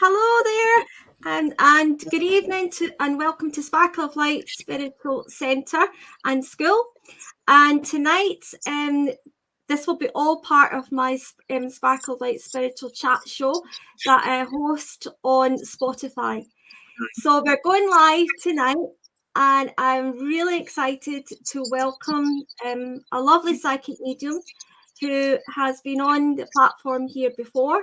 hello there, and good evening and welcome to Sparkle of Light Spiritual Centre and School. And tonight, this will be all part of my Sparkle of Light Spiritual Chat show that I host on Spotify. So we're going live tonight, and I'm really excited to welcome a lovely psychic medium who has been on the platform here before,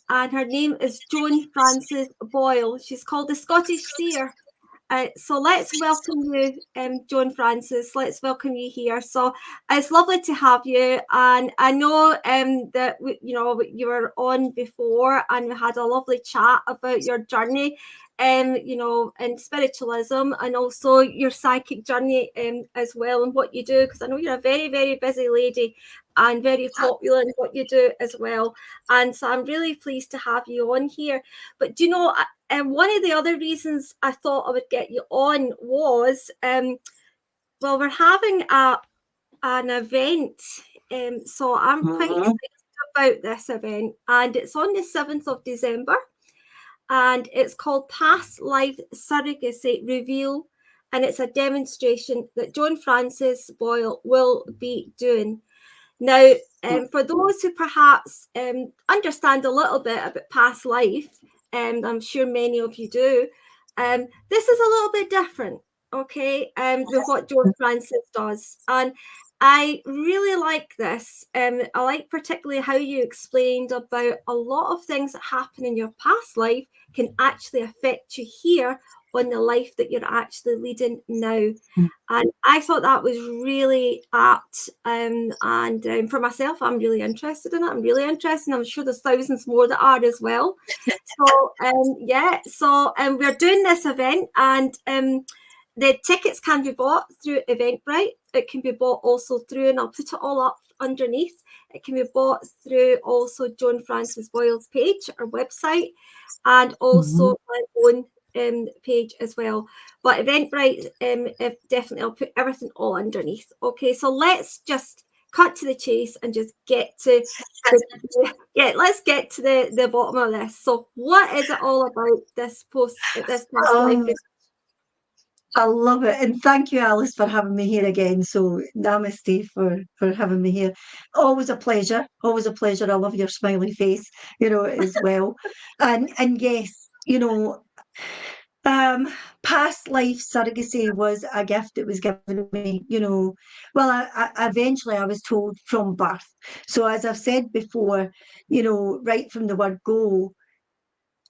and her name is Joan Frances Boyle. She's called the Scottish Seer. So let's welcome you, Joan Frances. Let's welcome you here. So it's lovely to have you. And I know that you were on before, and we had a lovely chat about your journey, in spiritualism, and also your psychic journey as well, and what you do. Because I know you're a very, very busy lady and very popular in what you do as well. And so I'm really pleased to have you on here. But do you know, and one of the other reasons I thought I would get you on was, we're having an event. So I'm quite excited about this event, and it's on the 7th of December, and it's called Past Life Surrogacy Reveal, and it's a demonstration that Joan Frances Boyle will be doing. Now, for those who perhaps understand a little bit about past life, and I'm sure many of you do, this is a little bit different, okay, with what Joan Frances does. And I really like this. I like particularly how you explained about a lot of things that happen in your past life can actually affect you here on the life that you're actually leading now. And I thought that was really apt. And for myself, I'm really interested in it. I'm really interested. I'm sure there's thousands more that are as well. So, we're doing this event, and the tickets can be bought through Eventbrite. It can be bought also through, and I'll put it all up underneath. It can be bought through also Joan Frances Boyle's page or website, and also my own page as well. But Eventbrite, definitely, I'll put everything all underneath. Okay, so let's just cut to the chase and just get to let's get to the bottom of this. So what is it all about, this past life? I love it. And thank you, Alice, for having me here again. So namaste for having me here. Always a pleasure. Always a pleasure. I love your smiley face, as well. And yes, past life surrogacy was a gift that was given me, well, I eventually I was told from birth. So as I've said before, right from the word go,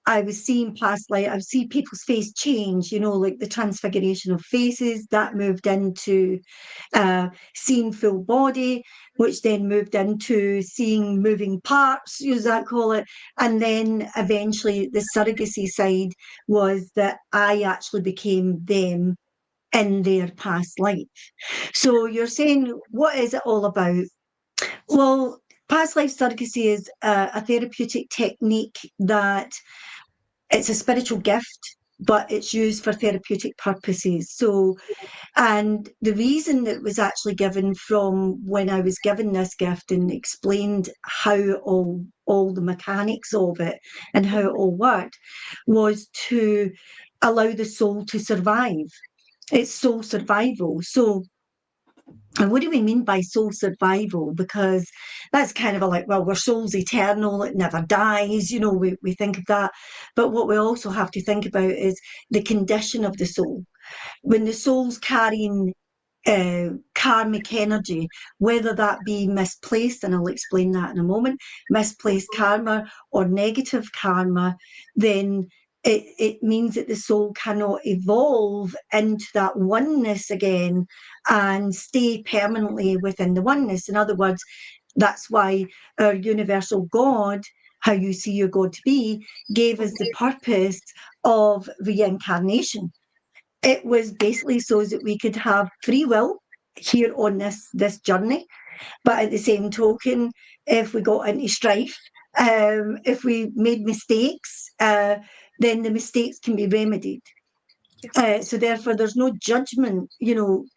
I was seeing past life, I would see people's face change, like the transfiguration of faces that moved into seeing full body, which then moved into seeing moving parts, as I call it. And then eventually the surrogacy side was that I actually became them in their past life. So you're saying, what is it all about? Well, past life surrogacy is a therapeutic technique that it's a spiritual gift, but it's used for therapeutic purposes. So, and the reason that was actually given from when I was given this gift and explained how all the mechanics of it and how it all worked was to allow the soul to survive. It's soul survival. So, and what do we mean by soul survival? Because that's kind of like, well, we're soul's eternal, it never dies, we think of that. But what we also have to think about is the condition of the soul. When the soul's carrying karmic energy, whether that be misplaced, and I'll explain that in a moment, misplaced karma or negative karma, then it means that the soul cannot evolve into that oneness again and stay permanently within the oneness. In other words, that's why our universal God, how you see your God to be, gave us the purpose of reincarnation. It was basically so that we could have free will here on this journey, but at the same token, if we got into strife, if we made mistakes, then the mistakes can be remedied. So therefore, there's no judgment,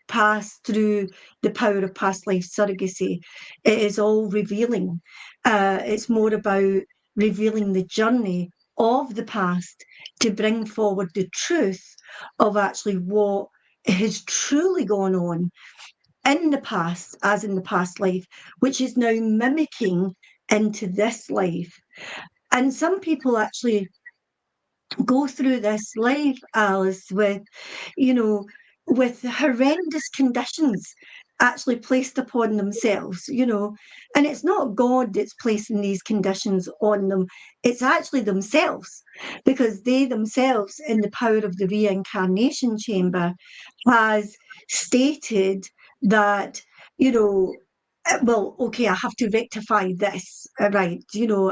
passed through the power of past life surrogacy. It is all revealing. It's more about revealing the journey of the past to bring forward the truth of actually what has truly gone on in the past, as in the past life, which is now mimicking into this life. And some people actually go through this life, Alice, with, you know, with horrendous conditions actually placed upon themselves, and it's not God that's placing these conditions on them, it's actually themselves, because they themselves, in the power of the reincarnation chamber, has stated that, you know, well, okay, I have to rectify this, right?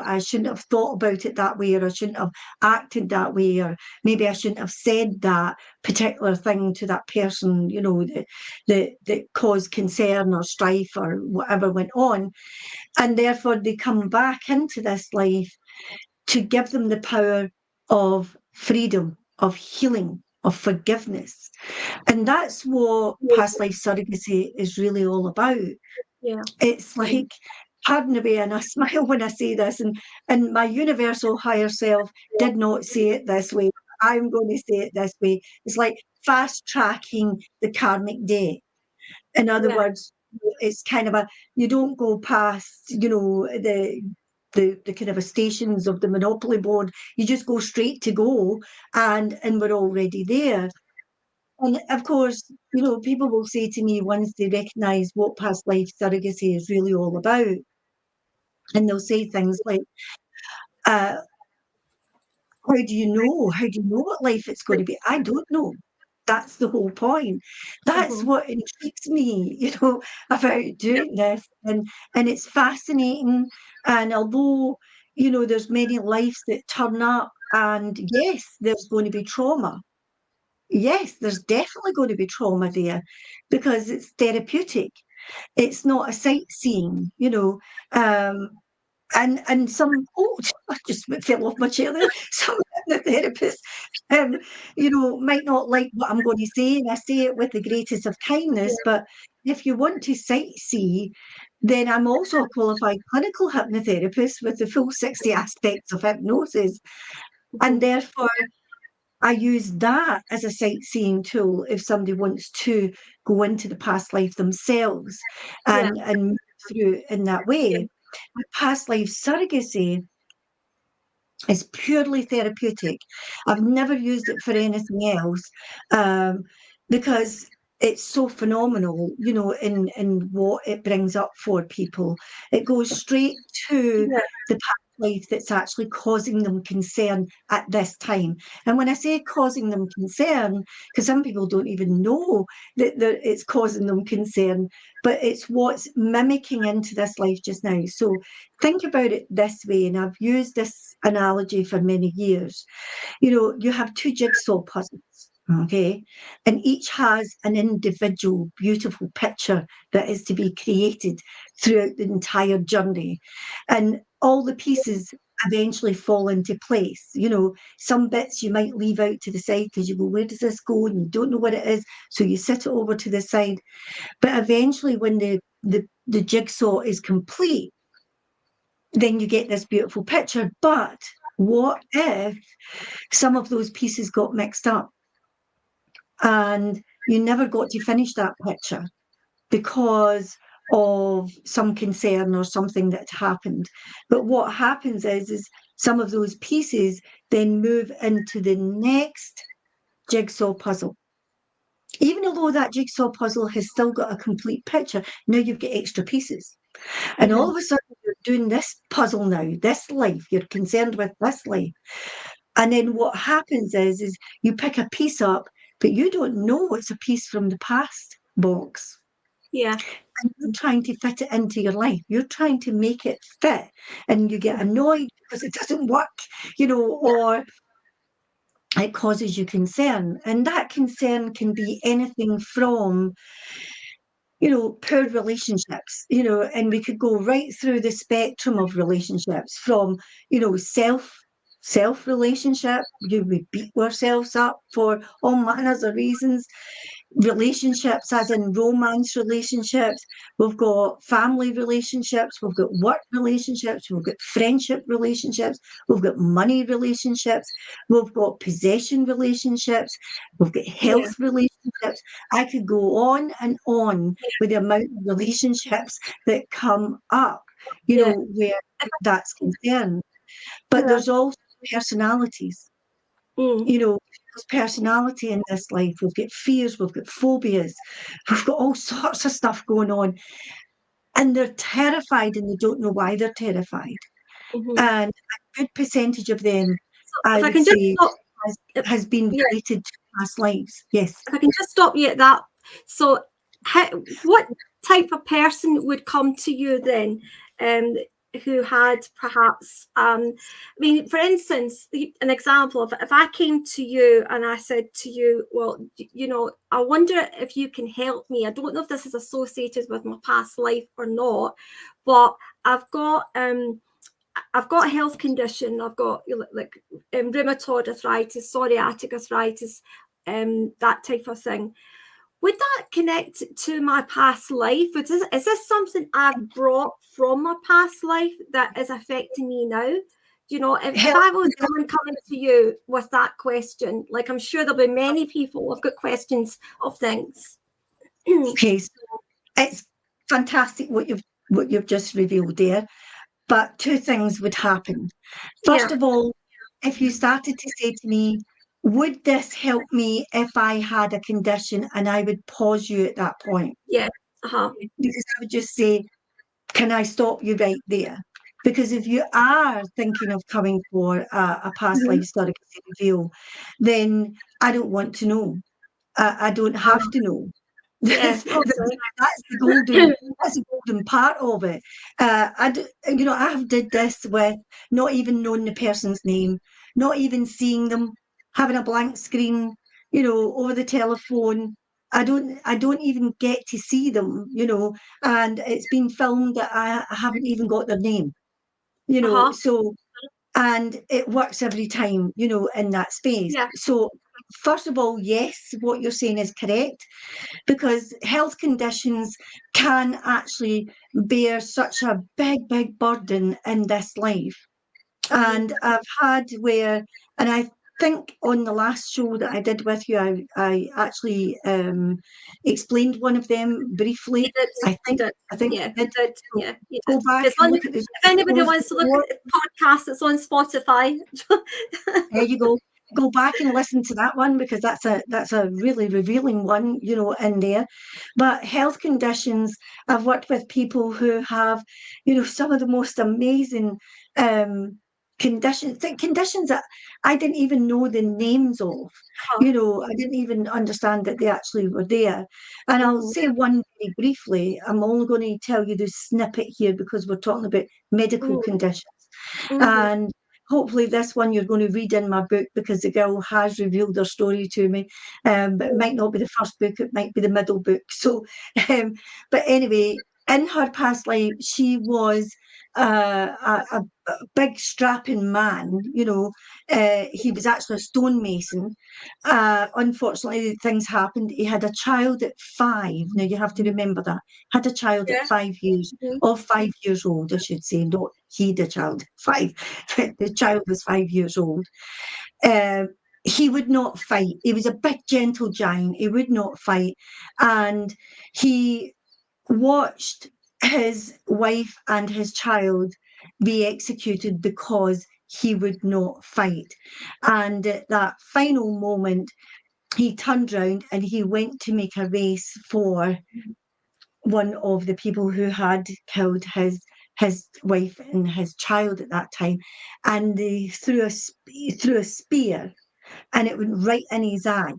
I shouldn't have thought about it that way, or I shouldn't have acted that way, or maybe I shouldn't have said that particular thing to that person, that caused concern or strife or whatever went on. And therefore they come back into this life to give them the power of freedom, of healing, of forgiveness. And that's what past life surrogacy is really all about. Yeah. It's like, pardon the way, and I smile when I say this, and my universal higher self did not say it this way. I'm going to say it this way. It's like fast tracking the karmic day. In other Yeah. words, it's kind of you don't go past, the kind of a stations of the monopoly board. You just go straight to go, and we're already there. And of course, people will say to me, once they recognise what past life surrogacy is really all about, and they'll say things like, uh, how do you know? How do you know what life it's going to be? I don't know. That's the whole point. That's Mm-hmm. what intrigues me, about doing this. And it's fascinating. And although, there's many lives that turn up, and yes, there's going to be trauma. Yes, there's definitely going to be trauma there, because it's therapeutic. It's not a sightseeing, Um, and some, I just fell off my chair there. Some hypnotherapists, um, might not like what I'm going to say, and I say it with the greatest of kindness. But if you want to sightsee, then I'm also a qualified clinical hypnotherapist with the full 60 aspects of hypnosis, and Mm-hmm. therefore I use that as a sightseeing tool if somebody wants to go into the past life themselves Yeah. and move through in that way. With past life surrogacy is purely therapeutic. I've never used it for anything else, um, because it's so phenomenal, in what it brings up for people. It goes straight to Yeah. the past life that's actually causing them concern at this time. And when I say causing them concern, because some people don't even know that it's causing them concern, but it's what's mimicking into this life just now. So think about it this way, and I've used this analogy for many years. You have two jigsaw puzzles, okay, and each has an individual beautiful picture that is to be created throughout the entire journey, and all the pieces eventually fall into place. Some bits you might leave out to the side because you go, where does this go, and you don't know what it is, so you sit it over to the side. But eventually, when the jigsaw is complete, then you get this beautiful picture. But what if some of those pieces got mixed up and you never got to finish that picture because of some concern or something that happened? But what happens is some of those pieces then move into the next jigsaw puzzle. Even although that jigsaw puzzle has still got a complete picture, now you've got extra pieces. And all Mm-hmm. of a sudden, you're doing this puzzle now, this life, you're concerned with this life. And then what happens is you pick a piece up, but you don't know it's a piece from the past box. Yeah. And you're trying to fit it into your life. You're trying to make it fit. And you get annoyed because it doesn't work, or it causes you concern. And that concern can be anything from, poor relationships, and we could go right through the spectrum of relationships from, self relationship. We beat ourselves up for all manners of reasons. relationships, as in romance relationships, we've got family relationships, we've got work relationships, we've got friendship relationships, we've got money relationships, we've got possession relationships, we've got Yeah. health relationships. I could go on and on with the amount of relationships that come up, Yeah. where that's concerned. But Yeah. there's also personalities. Mm. There's personality in this life. We've got fears, we've got phobias, we've got all sorts of stuff going on. And they're terrified and they don't know why they're terrified. Mm-hmm. And a good percentage of them, So I if I would can just say, stop, has, if, has been yeah, related to past lives. Yes. if I can just stop you at that. So, what type of person would come to you then, who had perhaps, I mean, for instance, an example, if I came to you and I said to you, well, I wonder if you can help me. I don't know if this is associated with my past life or not, but I've got a health condition. I've got like rheumatoid arthritis, psoriatic arthritis, that type of thing. Would that connect to my past life? Is this something I've brought from my past life that is affecting me now? If Health, I was the one coming to you with that question, like I'm sure there'll be many people who've got questions of things. okay, so it's fantastic what you've just revealed there. But two things would happen. First Yeah, of all, if you started to say to me, would this help me if I had a condition? And I would pause you at that point yeah, uh-huh. because I would just say, can I stop you right there? Because if you are thinking of coming for a past Mm-hmm. life surrogacy review, then I don't want to know. I don't have to know. Yeah, That's, okay. that's the golden. That's the golden part of it. I have did this with not even knowing the person's name, not even seeing them, having a blank screen, over the telephone. I don't even get to see them, and it's been filmed that I haven't even got their name, Uh-huh. so, and it works every time, in that space. Yeah. So, first of all, yes, what you're saying is correct because health conditions can actually bear such a big, big burden in this life. Mm-hmm. And I've had and I think on the last show that I did with you, I actually explained one of them You briefly. did. I You think did. I think Yeah, I you did. did. So Yeah, you go did. back It's and on. look at the If anybody shows wants to look before. at the podcast, it's on Spotify. There you go. Go back and listen to that one because that's a really revealing one, in there. But health conditions, I've worked with people who have, some of the most amazing um, conditions that I didn't even know the names of. Oh, I didn't even understand that they actually were there. And I'll mm-hmm, say one very briefly. I'm only going to tell you the snippet here because we're talking about medical conditions. mm-hmm, And hopefully this one you're going to read in my book because the girl has revealed her story to me. But it might not be the first book, it might be the middle book. So, but anyway, in her past life, she was a big strapping man. He was actually a stonemason. Unfortunately, things happened. He had a child at 5. Now you have to remember that. Had a child at yeah. 5 years, Mm-hmm, or 5 years old, I should say. Not he, the child, 5. The child was 5 years old. Um, he would not fight. He was a big, gentle giant. He would not fight. And he watched his wife and his child be executed because he would not fight. And at that final moment, he turned round and he went to make a race for one of the people who had killed his wife and his child at that time, and they threw a spear, and it went right in his eye,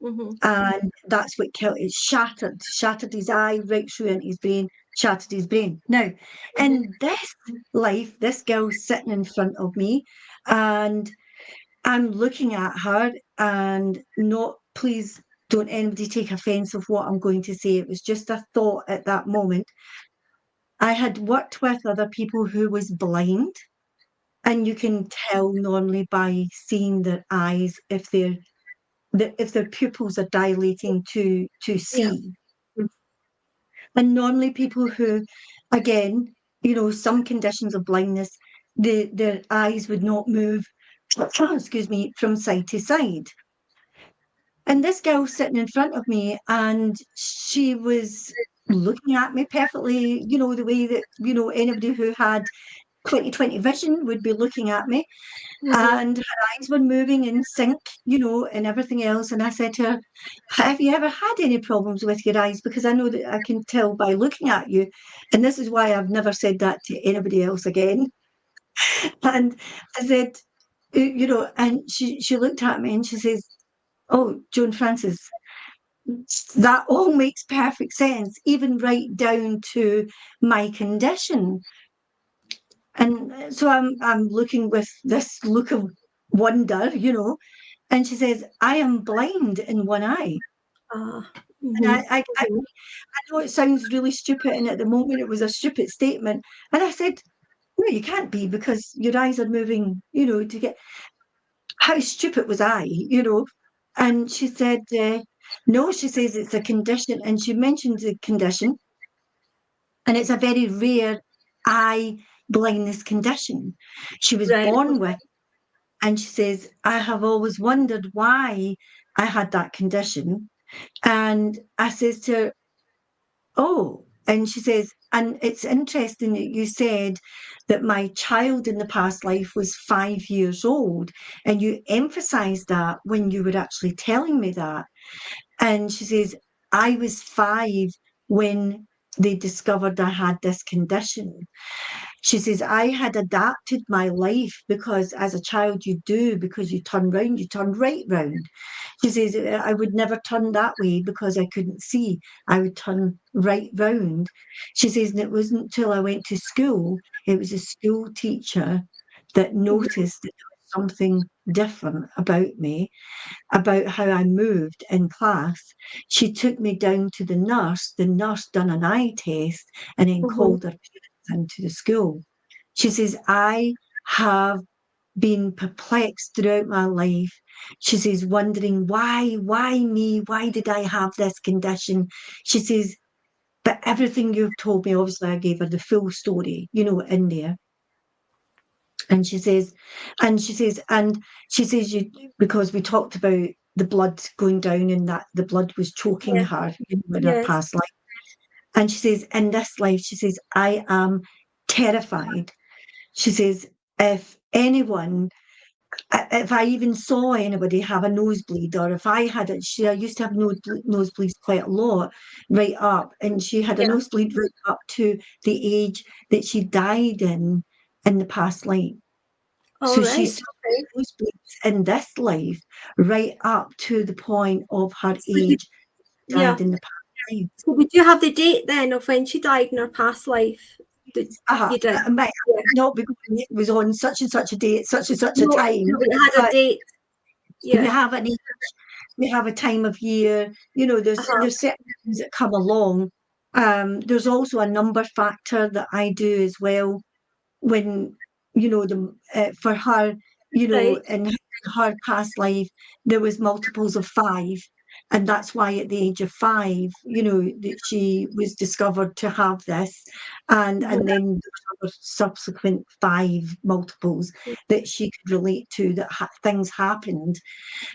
mm-hmm, and that's what killed it. Shattered his eye right through into his brain, shattered his brain. Now, mm-hmm. in this life, this girl's sitting in front of me, and I'm looking at her, and not please. Don't anybody take offence of what I'm going to say. It was just a thought at that moment. I had worked with other people who was blind, and you can tell normally by seeing their eyes if they're if their pupils are dilating to Yeah. see. And normally people who, again, some conditions of blindness, their eyes would not move, excuse me, from side to side. And this girl sitting in front of me, and she was looking at me perfectly, the way that, anybody who had 20/20 vision would be looking at me. Mm-hmm. And her eyes were moving in sync, and everything else. And I said to her, have you ever had any problems with your eyes? Because I know that I can tell by looking at you. And this is why I've never said that to anybody else again. And I said, and she looked at me and she says, oh, Joan Francis, that all makes perfect sense, even right down to my condition. And so I'm looking with this look of wonder, and she says, I am blind in one eye. And Mm-hmm. I know it sounds really stupid, and at the moment it was a stupid statement. And I said, no, you can't be, because your eyes are moving, to get. How stupid was I, And she said, no, she says it's a condition. And she mentioned the condition, and it's a very rare eye blindness condition she was Right. born with. And she says, I have always wondered why I had that condition. And I says to her, oh, and she says, and it's interesting that you said that my child in the past life was 5 years old. And you emphasized that when you were actually telling me that. And she says, I was 5 when they discovered I had this condition. She says, I had adapted my life, because as a child you do, because you turn round, you turn right round. She says, I would never turn that way because I couldn't see. I would turn right round. She says, and it wasn't until I went to school, it was a school teacher that noticed that there was something different about me, about how I moved in class. She took me down to the nurse. The nurse done an eye test and then Mm-hmm. called her parents into the school. She says, I have been perplexed throughout my life. She says, wondering why me? Why did I have this condition? She says, but everything you've told me, obviously I gave her the full story, in there. And she says, you, because we talked about the blood going down and that the blood was choking Yeah. her, in her Yes. past life. And she says, in this life, she says, I am terrified. She says, if I even saw anybody have a nosebleed, or if I had it, I used to have nosebleeds quite a lot, right up, and she had a Yeah. nosebleed right up to the age that she died in the past life. All So she right. suffered Okay. nosebleeds in this life, right up to the point of her So age, yeah. died in the past life. So did you have the date then of when she died in her past life? Did Uh, you did? I might Yeah. not, because it was on such and such a date, such and such a No, time, no, but it had a but date. we Yeah. have an age, we have a time of year. Uh-huh. There's certain things that come along. There's also a number factor that I do as well, when for her, Right. in her past life there was multiples of 5, and that's why at the age of 5, that she was discovered to have this, and Mm-hmm. then there were subsequent 5 multiples that she could relate to, that things happened,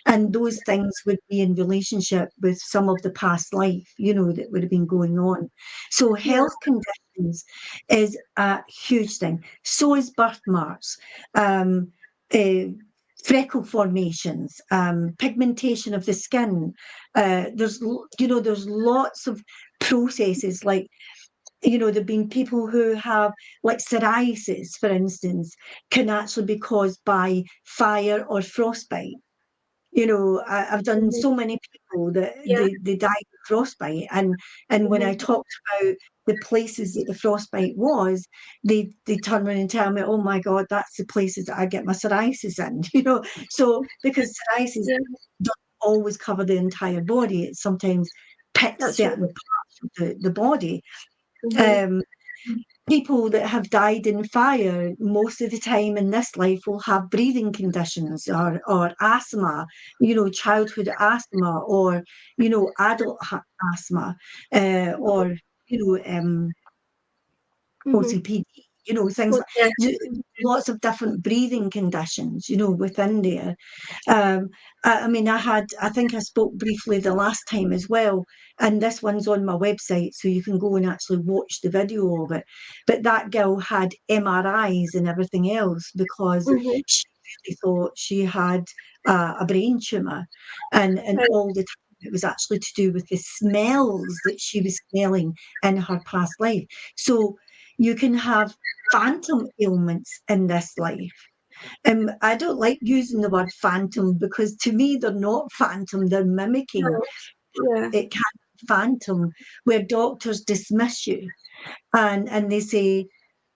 and those things would be in relationship with some of the past life, that would have been going on. So Yeah. health conditions is a huge thing. So is birthmarks, uh, freckle formations, pigmentation of the skin. There's lots of processes, like, there've been people who have, like, psoriasis, for instance, can actually be caused by fire or frostbite. I've done Mm-hmm. so many people that Yeah. they died of frostbite, and when I Mm-hmm. talked about the places that the frostbite was, they turn around and tell me, "Oh my God, that's the places that I get my psoriasis in." So because psoriasis Yeah. doesn't always cover the entire body, it sometimes picks That's certain right. parts of the body. Mm-hmm. Um, people that have died in fire most of the time in this life will have breathing conditions or asthma, childhood asthma, or, adult asthma, or, Mm-hmm. OCPD, things Well, like yeah. lots of different breathing conditions, within there. I mean, I think I spoke briefly the last time as well, and this one's on my website, so you can go and actually watch the video of it. But that girl had MRIs and everything else because Mm-hmm. she really thought she had a brain tumor, and Right. all the time it was actually to do with the smells that she was smelling in her past life. So you can have phantom ailments in this life. I don't like using the word phantom because to me they're not phantom, they're mimicking. No. Yeah. It can be phantom where doctors dismiss you and they say,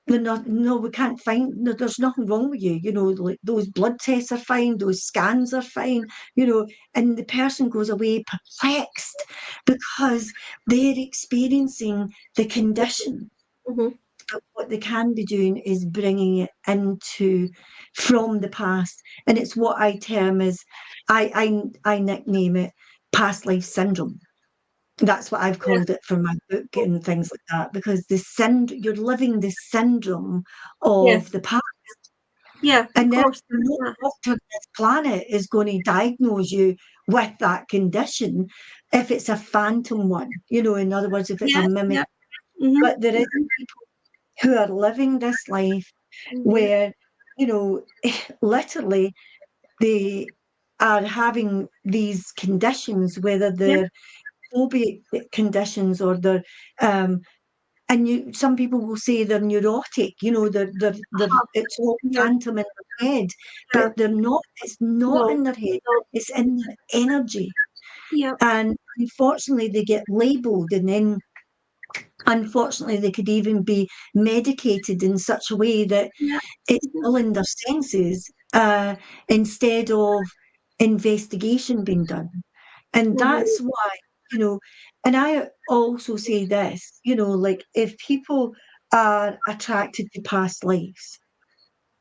they're not, no, we can't find, no, there's nothing wrong with you. Like those blood tests are fine, those scans are fine, and the person goes away perplexed because they're experiencing the condition. Mm-hmm. But what they can be doing is bringing it into from the past, and it's what I term as I nickname it past life syndrome. That's what I've Yeah. called it for my book and things like that, because you're living the syndrome of Yes. the past, Yeah. Of and course. therefore no Yeah. doctor on this planet is going to diagnose you with that condition if it's a phantom one. In other words, if it's a Yeah. mimic. Yeah. Mm-hmm. But there is who are living this life Mm-hmm. where, you know, literally they are having these conditions, whether Yeah. they're phobic conditions or they're, and some people will say they're neurotic, Uh-huh. it's all Yeah. phantom in their head, Yeah. but they're not, it's not No. in their head, No. it's in their energy. Yeah. And unfortunately, they get labeled, and then unfortunately, they could even be medicated in such a way that Yeah. it's Mm-hmm. dulling their senses instead of investigation being done. And Mm-hmm. that's why, you know, and I also say this, like if people are attracted to past lives,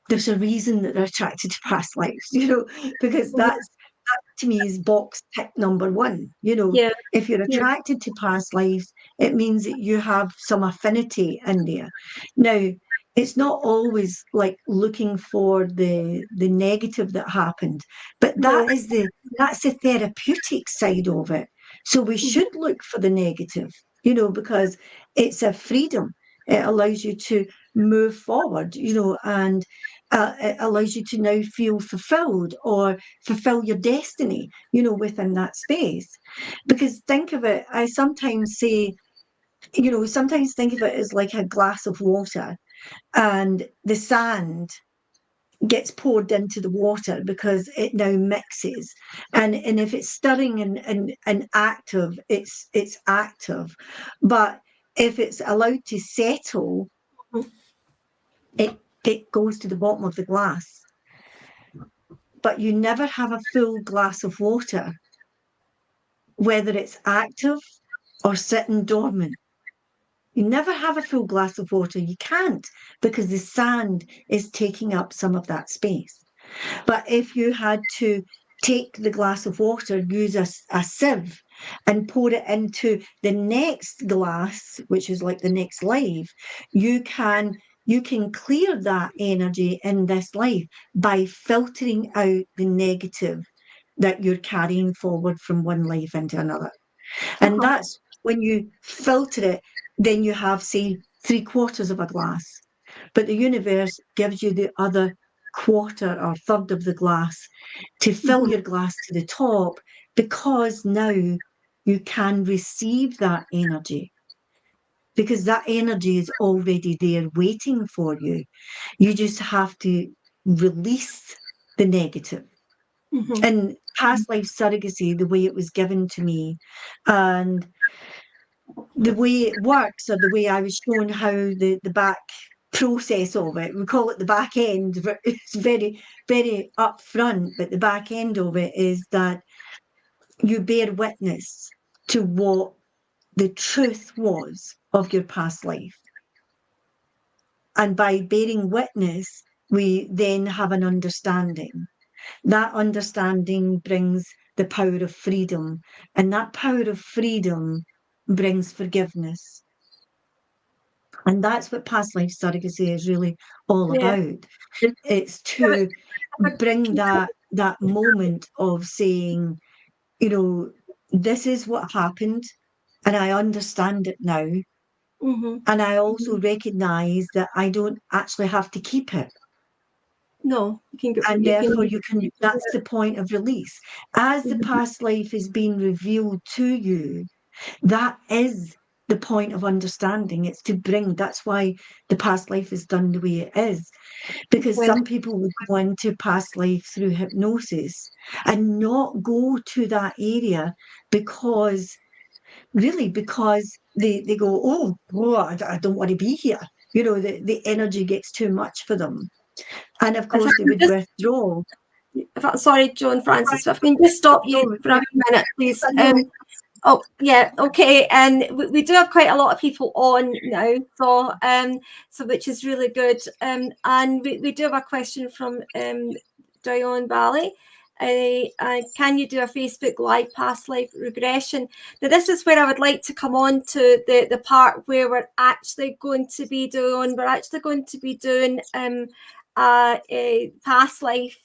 there's a reason that they're attracted to past lives, because Mm-hmm. that to me is box tick number one. Yeah. If you're Yeah. attracted to past lives, it means that you have some affinity in there. Now, it's not always like looking for the negative that happened, but No. that's the therapeutic side of it. So we Mm-hmm. should look for the negative, because it's a freedom. It allows you to move forward, and it allows you to now feel fulfilled or fulfill your destiny, within that space. Because think of it, I sometimes say, sometimes think of it as like a glass of water and the sand gets poured into the water because it now mixes, and if it's stirring and active, it's active, but if it's allowed to settle, it goes to the bottom of the glass. But you never have a full glass of water, whether it's active or sitting dormant. You never have a full glass of water. You can't, because the sand is taking up some of that space. But if you had to take the glass of water, use a sieve and pour it into the next glass, which is like the next life, you can clear that energy in this life by filtering out the negative that you're carrying forward from one life into another. And Uh-huh. that's when you filter it, then you have, say, three-quarters of a glass. But the universe gives you the other quarter or third of the glass to fill Mm-hmm. your glass to the top, because now you can receive that energy, because that energy is already there waiting for you. You just have to release the negative. Mm-hmm. And past life surrogacy, the way it was given to me, and the way it works, or the way I was shown how the back process of it, we call it the back end, but it's very, very upfront, but the back end of it is that you bear witness to what the truth was of your past life. And by bearing witness, we then have an understanding. That understanding brings the power of freedom, and that power of freedom brings forgiveness. And that's what past life surrogacy is really all Yeah. about. It's to bring that moment of saying, you know, this is what happened, and I understand it now. Mm-hmm. And I also recognize that I don't actually have to keep it. No, And you can, therefore that's the point of release. As the mhm. past life is being revealed to you, that is the point of understanding. It's to bring, that's why the past life is done the way it is. Because When, some people would go into past life through hypnosis and not go to that area because because they go, oh, I don't want to be here. The energy gets too much for them. And of if I course, they can would just, withdraw. sorry, Joan Francis, if I can just stop you No, for a minute, please. no, Oh, yeah, okay. And we do have quite a lot of people on now, so which is really good. And we do have a question from Joan Valley. Can you do a Facebook Live past life regression? Now, this is where I would like to come on to the part where we're actually going to be doing a past life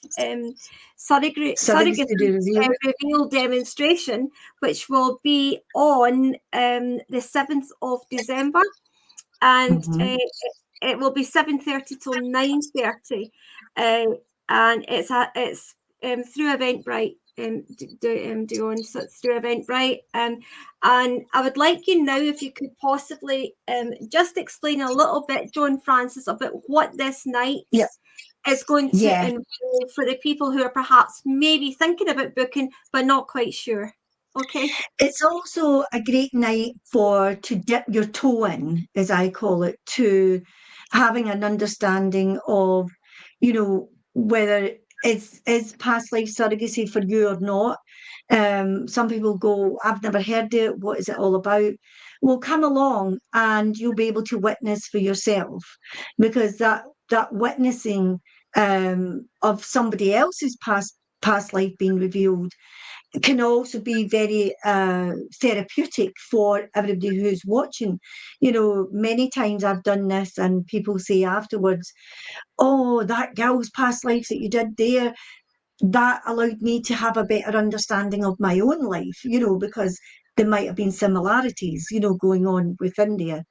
surrogacy surrogacy review. reveal demonstration, which will be on the 7th of December, and Mm-hmm. it will be 7:30 till 9:30, and it's through Eventbrite. Dion, so it's through Eventbrite, and I would like you now, if you could possibly just explain a little bit, Joan Francis, about what this night Yeah, is going to yeah. involve for the people who are perhaps maybe thinking about booking but not quite sure. Okay. It's also a great night to dip your toe in, as I call it, to having an understanding of, whether is past life surrogacy for you or not. Some people go, I've never heard it. What is it all about? Well, come along and you'll be able to witness for yourself, because that witnessing of somebody else's past life being revealed can also be very therapeutic for everybody who's watching. Many times I've done this and people say afterwards, oh, that girl's past life that you did there, that allowed me to have a better understanding of my own life, because there might have been similarities, going on within there.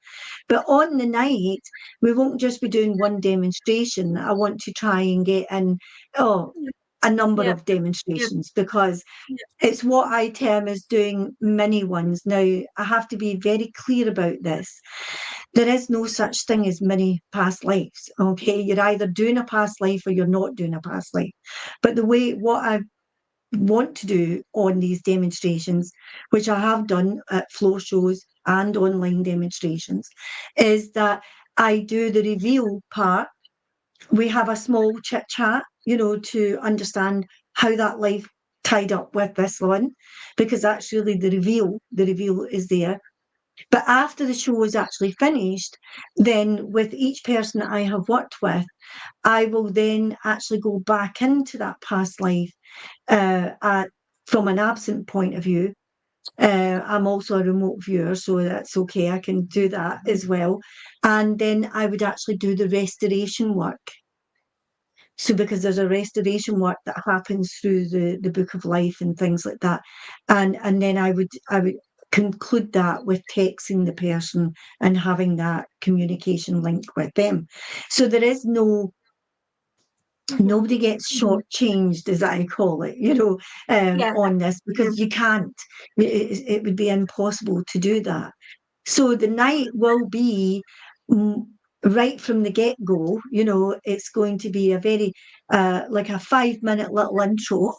But on the night, we won't just be doing one demonstration. I want to try and get in, a number Yeah. of demonstrations, because it's what I term as doing mini ones. Now, I have to be very clear about this. There is no such thing as mini past lives. Okay, you're either doing a past life or you're not doing a past life. But what I want to do on these demonstrations, which I have done at floor shows and online demonstrations, is that I do the reveal part. We have a small chit chat, to understand how that life tied up with this one, because that's really the reveal. The reveal is there. But after the show is actually finished, then with each person that I have worked with, I will then actually go back into that past life from an absent point of view. I'm also a remote viewer, so that's okay. I can do that as well. And then I would actually do the restoration work. So because there's a restoration work that happens through the Book of Life and things like that. And then I would conclude that with texting the person and having that communication link with them. So there is Mm-hmm. nobody gets shortchanged, as I call it, Yeah. on this, because you can't. It would be impossible to do that. So the night will be mm, right from the get go. It's going to be a very like a 5 minute little intro,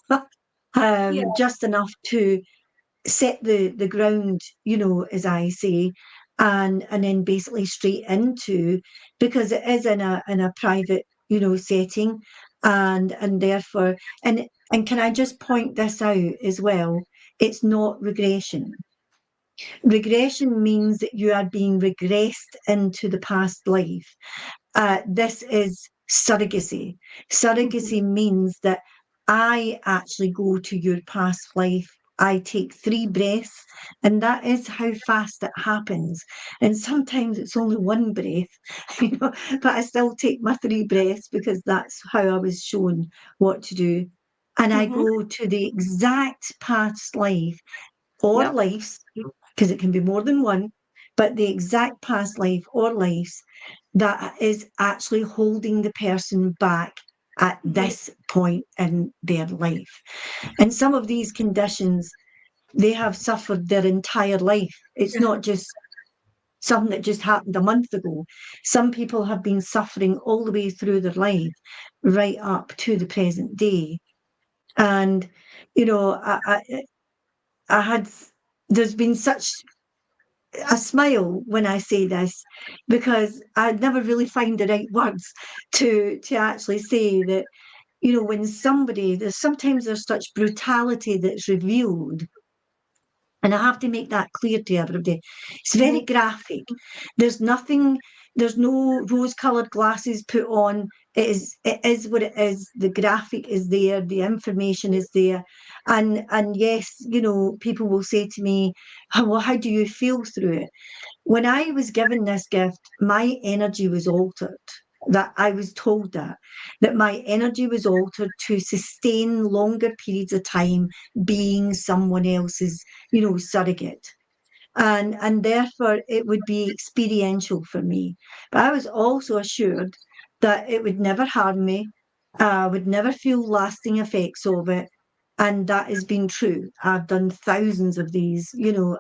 Yeah. just enough to set the ground, as I say, and then basically straight into, because it is in a private, setting, and therefore, and can I just point this out as well? It's not regression. Regression means that you are being regressed into the past life. this is surrogacy. Surrogacy means that I actually go to your past life. I take 3 breaths, and that is how fast it happens. And sometimes it's only 1 breath, but I still take my 3 breaths because that's how I was shown what to do. And I go to the exact past life or Yep. lives, because it can be more than one, but the exact past life or lives that is actually holding the person back at this point in their life. And some of these conditions, they have suffered their entire life. It's not just something that just happened a month ago. Some people have been suffering all the way through their life, right up to the present day. And, I had, there's been such a smile when I say this because I never really find the right words to actually say that, when there's such brutality that's revealed. And I have to make that clear to everybody. It's very graphic. There's nothing, there's no rose-coloured glasses put on. It is what it is. The graphic is there, the information is there. And yes, people will say to me, well, how do you feel through it? When I was given this gift, my energy was altered. That I was told that my energy was altered to sustain longer periods of time being someone else's, surrogate. And therefore it would be experiential for me. But I was also assured that it would never harm me, would never feel lasting effects of it. And that has been true. I've done thousands of these,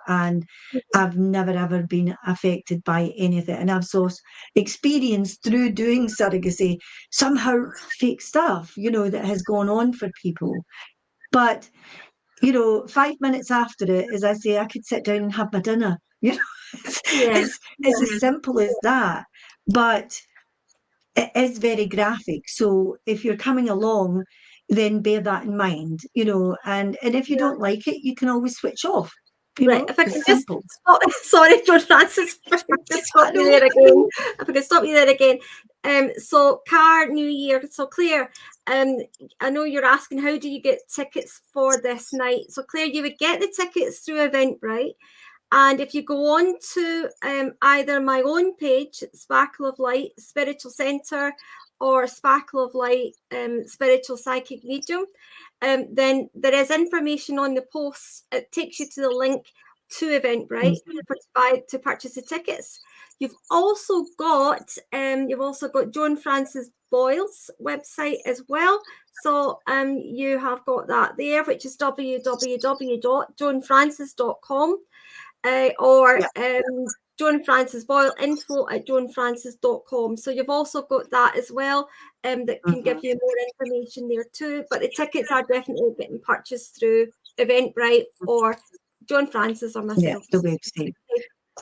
and I've never ever been affected by anything. And I've so experienced through doing surrogacy some horrific stuff, that has gone on for people. But 5 minutes after it, as I say, I could sit down and have my dinner. It's, Yeah. it's as simple as that. But it is very graphic. So if you're coming along, then bear that in mind, and if you don't like it, you can always switch off. Right, if I can It's just simple. stop, sorry, Joan Francis, if I can just stop I you know. there again. If I can stop you there again. So Car New Year. So Claire, I know you're asking how do you get tickets for this night. So Claire, you would get the tickets through Eventbrite. And if you go on to either my own page, Sparkle of Light Spiritual Centre, or Sparkle of Light Spiritual Psychic Medium, then there is information on the posts. It takes you to the link to Eventbrite to purchase the tickets. You've also got Joan Francis Boyle's website as well. So you have got that there, which is www.joanfrancis.com. Or Joan Francis Boyle, info@joanfrancis.com. So you've also got that as well, that can give you more information there too. But the tickets are definitely getting purchased through Eventbrite or Joan Francis or myself. The website.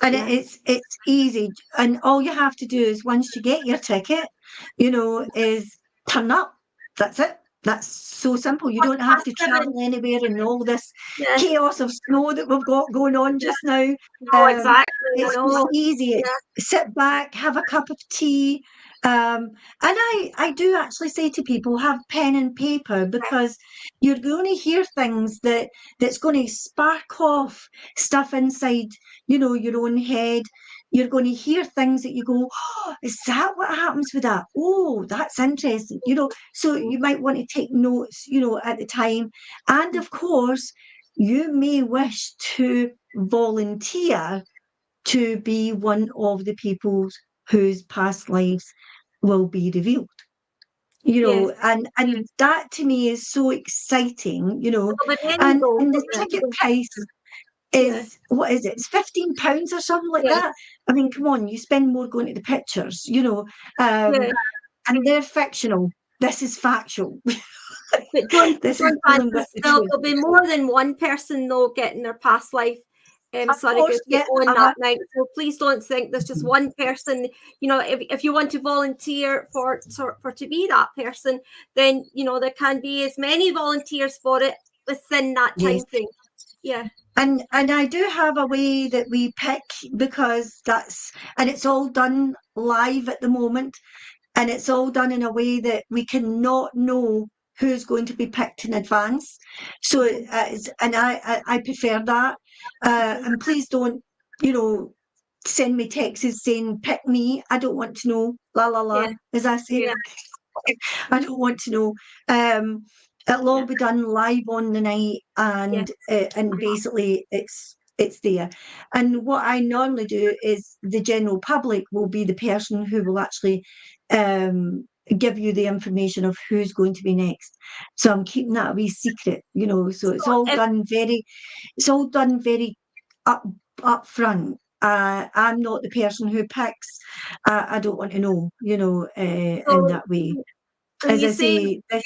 And it's easy. And all you have to do is once you get your ticket, is turn up. That's it. That's so simple. You don't have to travel anywhere and all this chaos of snow that we've got going on just now. No, exactly. It's just easy. Sit back, have a cup of tea. And I do actually say to people, have pen and paper, because you're going to hear things that's going to spark off stuff inside, your own head. You're going to hear things that you go, oh, is that what happens with that? Oh, that's interesting. So you might want to take notes, at the time. And of course, you may wish to volunteer to be one of the people whose past lives will be revealed. And that to me is so exciting, and the ticket price is, what is it? It's £15 or something like that. I mean, come on, you spend more going to the pictures, and they're fictional. This is factual. But Joan Francis, there'll be more than one person though getting their past life surrogacy on that night. So please don't think there's just one person. If you want to volunteer for to be that person, then there can be as many volunteers for it within that time frame. Yeah. And I do have a way that we pick, because and it's all done live at the moment, and it's all done in a way that we cannot know who's going to be picked in advance. So, and I prefer that. And please don't, you know, send me texts saying, pick me. I don't want to know, la la la, Yeah, as I say. yeah, I don't want to know. It'll all yeah, be done live on the night, yeah. and basically it's there. And what I normally do is the general public will be the person who will actually give you the information of who's going to be next. So I'm keeping that a wee secret, you know. So So if it's all done very up up front. I'm not the person who picks. I don't want to know, you know, in so that way. when As you I say say, this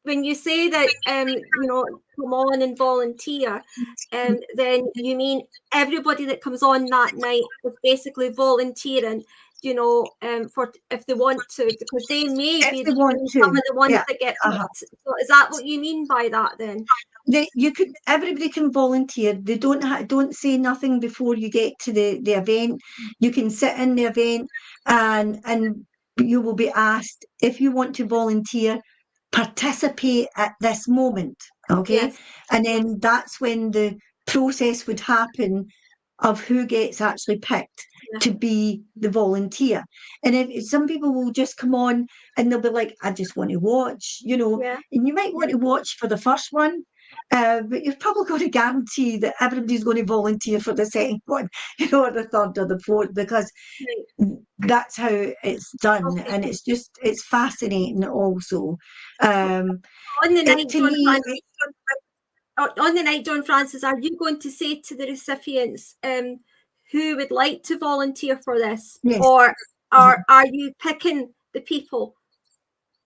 when you say that come on and volunteer, then you mean everybody that comes on that night is basically volunteering, for if they want to, because they may if be they want some to, of the ones yeah, that get uh-huh. picked. So is that what you mean by that then? Everybody can volunteer. They don't say nothing before you get to the event. You can sit in the event, and you will be asked if you want to volunteer, participate at this moment. Okay. Yes, And yes, then that's when the process would happen of who gets actually picked yeah, to be the volunteer. And if some people will just come on and they'll be like, I just want to watch, you know, yeah, and you might want to watch for the first one, but you've probably got to guarantee that everybody's going to volunteer for the second one, you know, or the third or the fourth, because right, that's how it's done. okay. And it's fascinating also. So Um, on the it night, to me, On the night, John Francis, are you going to say to the recipients who would like to volunteer for this, yes. or Mhm. are you picking the people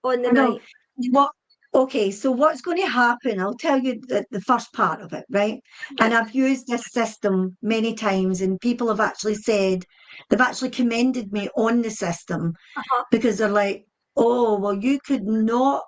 on the No, night? what? Okay, so what's going to happen? I'll tell you the first part of it, right? Yeah. And I've used this system many times, and people have actually said they've actually commended me on the system, Uh-huh. because they're like, "Oh, well, you could not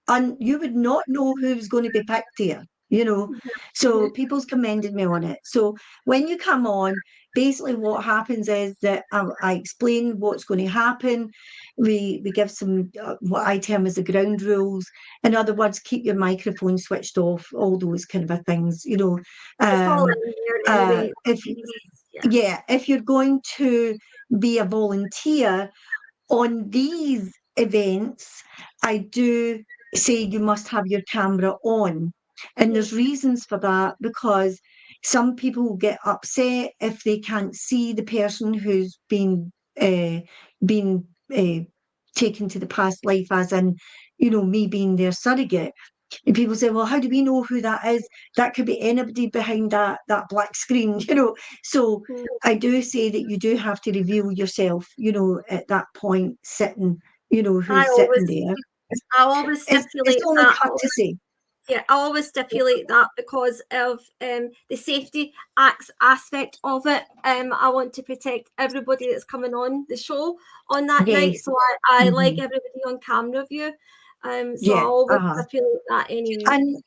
and you would not know who's going to be picked here, you know." Mm-hmm. So people's commended me on it. So when you come on, basically what happens is that I explain what's going to happen. We give some what I term as the ground rules. In other words, keep your microphone switched off, all those kind of things, you know. It's all Um, in there anyway. if Yeah. Yeah, if you're going to be a volunteer on these events, I do say you must have your camera on. And Yeah. there's reasons for that, because some people will get upset if they can't see the person who's been uh, taken to the past life, as in, you know, me being their surrogate. And people say, well, how do we know who that is? That could be anybody behind that black screen, you know. So Mm. I do say that you do have to reveal yourself, you know, at that point, sitting, you know, I who's always sitting there. I always It's stipulate only that. courtesy. Yeah, I always stipulate that because of the safety aspect of it. I want to protect everybody that's coming on the show on that night. Yes. So I like Hmm. everybody on camera view. So I Yeah. always Uh-huh. stipulate that anyway. And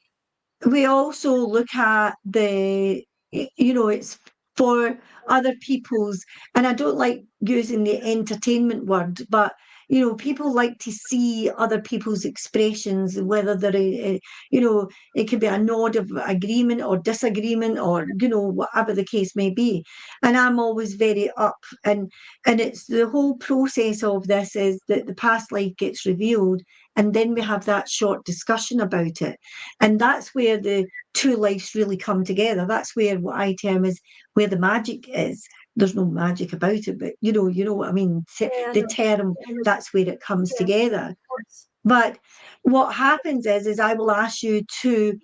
we also look at you know, it's for other people's, and I don't like using the entertainment word, but you know, people like to see other people's expressions, whether they're you know, it could be a nod of agreement or disagreement, or you know, whatever the case may be. And I'm always very up, and it's the whole process of this is that the past life gets revealed, and then we have that short discussion about it, and that's where the two lives really come together. That's where what I term is where the magic is. There's no magic about it, but you know what I mean. Yeah, I The know. term, I know. that's where it comes Yeah, of together. course. But what happens is I will ask you to,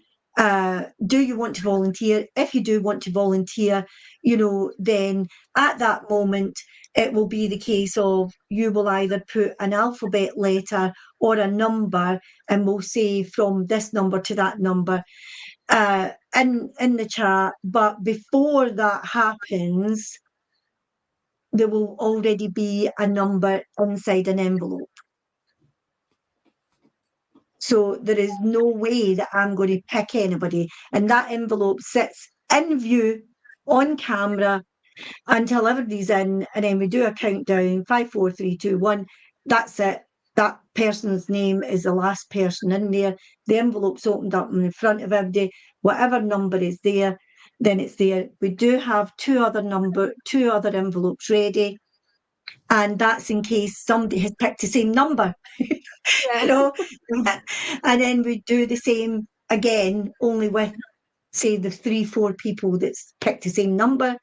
do you want to volunteer? If you do want to volunteer, you know, then at that moment, it will be the case of you will either put an alphabet letter or a number, and we'll say from this number to that number, in the chat. But before that happens, there will already be a number inside an envelope. So there is no way that I'm going to pick anybody. And that envelope sits in view on camera until everybody's in, and then we do a countdown, 5, 4, 3, 2, 1. That's it. That person's name is the last person in there. The envelope's opened up in front of everybody. Whatever number is there, then it's there. We do have two other envelopes ready, and that's in case somebody has picked the same number. Yeah. You know, and then we do the same again, only with, say, the 3, 4 people that's picked the same number.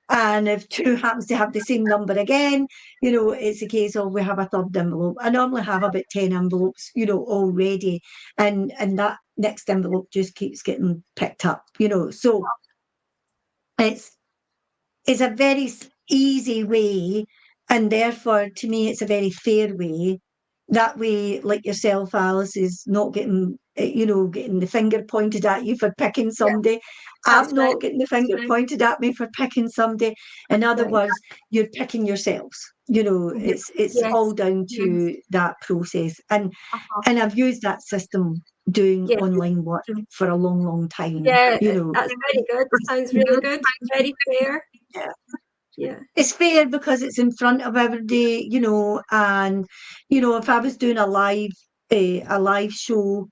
And if two happens to have the same number again, it's a case of we have a third envelope. I normally have about 10 envelopes, already, and that next envelope just keeps getting picked up. So it's a very easy way, and therefore to me it's a very fair way. That way, like yourself, Alice, is not getting getting the finger pointed at you for picking somebody. That's I'm right. not getting the finger pointed at me for picking somebody. In other Right. words, you're picking yourselves. It's Yes. all down to Yes. that process. And Uh-huh. I've used that system doing Yeah. online work for a long, long time. Yeah, that's very good. Sounds really good. Very fair. Yeah. Yeah. It's fair because it's in front of everybody, and if I was doing a live show,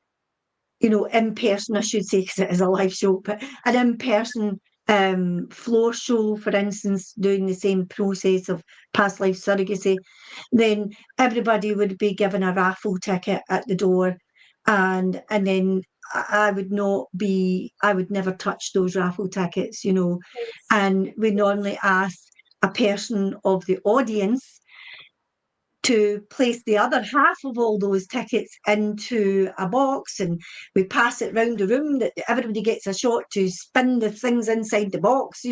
in person, I should say, because it is a live show, but an in-person floor show, for instance, doing the same process of past life surrogacy, then everybody would be given a raffle ticket at the door, and then I would never touch those raffle tickets, Yes. and we normally ask a person of the audience to place the other half of all those tickets into a box, and we pass it round the room that everybody gets a shot to spin the things inside the box.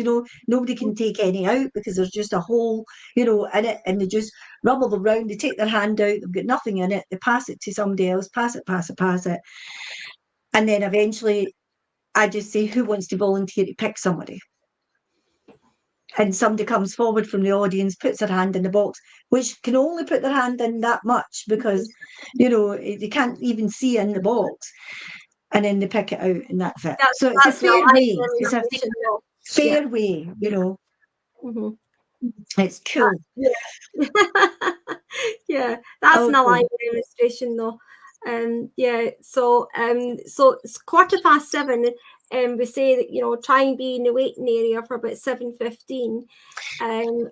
Nobody can take any out because there's just a hole, in it, and they just rumble them round, they take their hand out, they've got nothing in it, they pass it to somebody else, pass it, and then eventually I just say, who wants to volunteer to pick somebody? And somebody comes forward from the audience, puts their hand in the box, which can only put their hand in that much because, they can't even see in the box. And then they pick it out, and that's it. So it's a That's not fair live way. It's a demonstration, though. Yeah. fair way, Mm-hmm. It's cool. Yeah. Yeah, that's an Okay. aligned demonstration though. Yeah, so it's 7:15. We say that try and be in the waiting area for about 7:15. And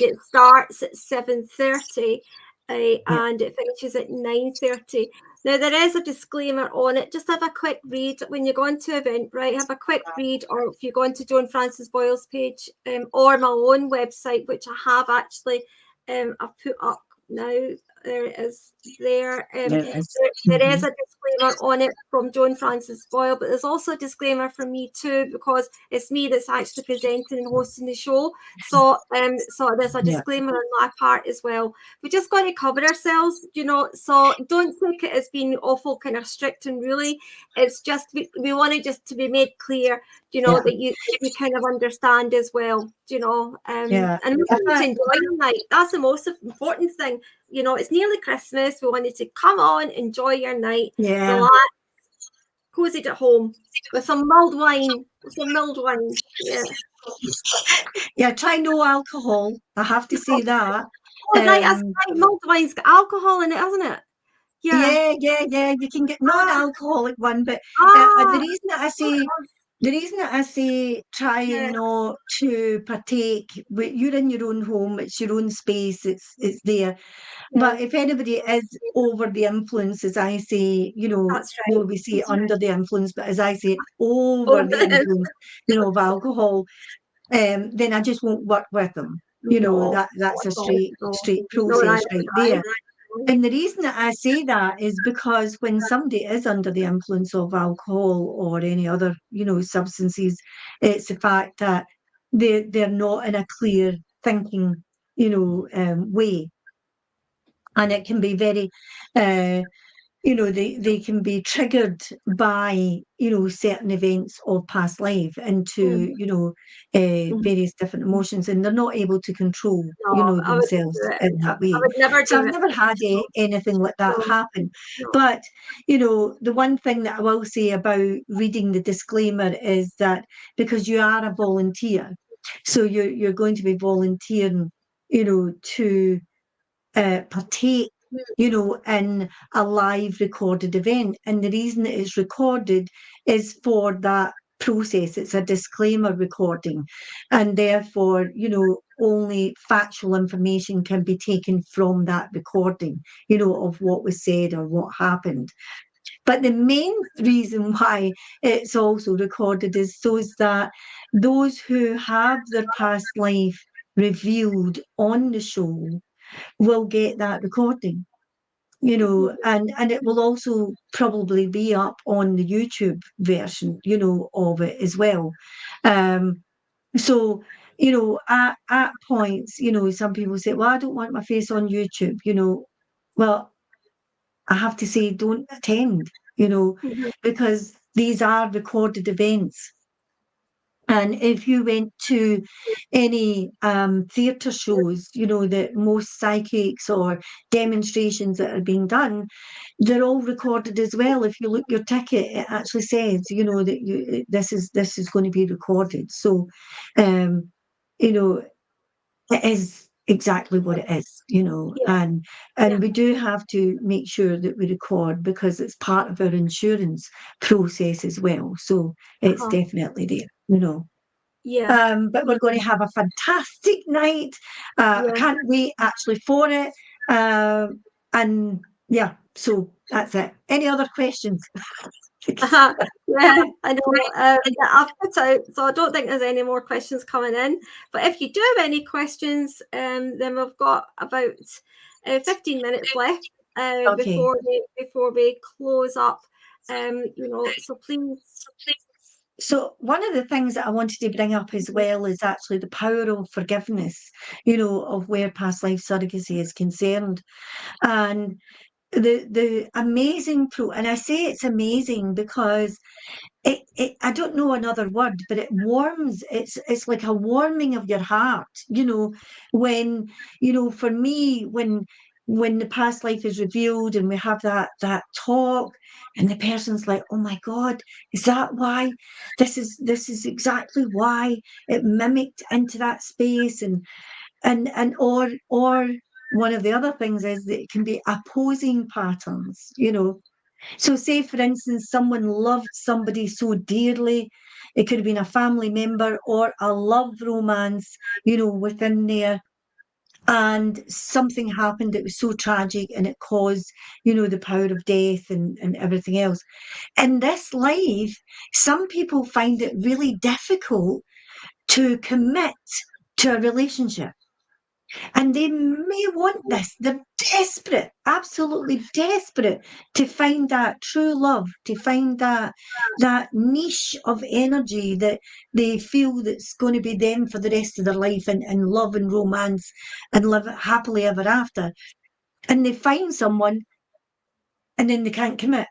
it starts at 7:30, Yeah. and it finishes at 9:30. Now there is a disclaimer on it. Just have a quick read when you go into Eventbrite. Have a quick read, or if you go into Joan Frances Boyle's page, or my own website, which I have actually, I've put up now. There it is. There is a disclaimer on it from Joan Frances Boyle, but there's also a disclaimer from me too, because it's me that's actually presenting and hosting the show. So there's a disclaimer on my part as well. We just got to cover ourselves, so don't take it as being awful kind of strict and really. It's just we want it just to be made clear, that you kind of understand as well, and we want to enjoy your night. That's the most important thing. It's nearly Christmas. We wanted to come on, enjoy your night, relax, cozy at home with some mulled wine. Yeah, try no alcohol. I have to say that. Oh, right, that's right. Mulled wine's got alcohol in it, hasn't it? Yeah. You can get non-alcoholic one, but the reason that I say try and not to partake, you're in your own home, it's your own space, it's there. But if anybody is over the influence, as I say, That's right. we say under the influence, but as I say, over the influence, of alcohol, then I just won't work with them. That's a straight process right there. And the reason that I say that is because when somebody is under the influence of alcohol or any other, substances, it's the fact that they're not in a clear thinking, way. And it can be very they can be triggered by, certain events of past life into, Mhm. various different emotions, and they're not able to control, No, I wouldn't themselves do it. in that I way. would never So do I've it. never had No, anything like that no, happen. no. But, the one thing that I will say about reading the disclaimer is that because you are a volunteer, so you're going to be volunteering, to partake, in a live recorded event. And the reason it is recorded is for that process. It's a disclaimer recording. And therefore, only factual information can be taken from that recording, of what was said or what happened. But the main reason why it's also recorded is so that those who have their past life revealed on the show will get that recording, Mhm. and it will also probably be up on the YouTube version, of it as well. Um, so, at points, some people say, well, I don't want my face on YouTube, well, I have to say, don't attend, Mhm. because these are recorded events. And if you went to any theatre shows, that most psychics or demonstrations that are being done, they're all recorded as well. If you look your ticket, it actually says, that this is going to be recorded. So, um, you know, it is exactly what it is, Yeah, and yeah. we do have to make sure that we record because it's part of our insurance process as well. So it's Uh-huh. definitely there. Yeah, But we're going to have a fantastic night. I yeah. can't wait actually for it. And yeah, so that's it. Any other questions? Uh-huh. Yeah, I know. Yeah, I've put out, so I don't think there's any more questions coming in. But if you do have any questions, then we've got about 15 minutes left Okay. before we close up. So please. So one of the things that I wanted to bring up as well is actually the power of forgiveness, of where past life surrogacy is concerned. And the amazing and I say it's amazing because I don't know another word, but it warms. It's like a warming of your heart, when, for me, when the past life is revealed and we have that talk, and the person's like, oh my God, is that why? This is exactly why it mimicked into that space. Or one of the other things is that it can be opposing patterns, so, say for instance, someone loved somebody so dearly, it could have been a family member or a love romance, within there. And something happened that was so tragic and it caused, the power of death and everything else. In this life, some people find it really difficult to commit to a relationship, and they may want this. They're desperate, absolutely desperate to find that true love, to find that niche of energy that they feel that's going to be them for the rest of their life, and love and romance and live happily ever after. And they find someone and then they can't commit.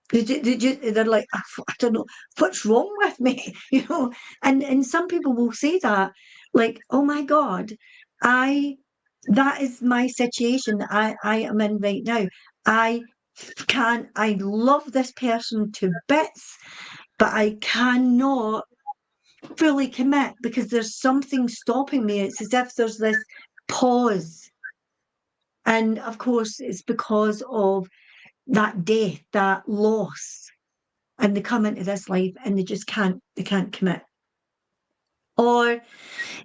They're like, I don't know what's wrong with me, and some people will say that, like, oh my God, I that is my situation that I am in right now. I love this person to bits, but I cannot fully commit because there's something stopping me. It's as if there's this pause. And of course, it's because of that death, that loss, and they come into this life and they can't commit. Or,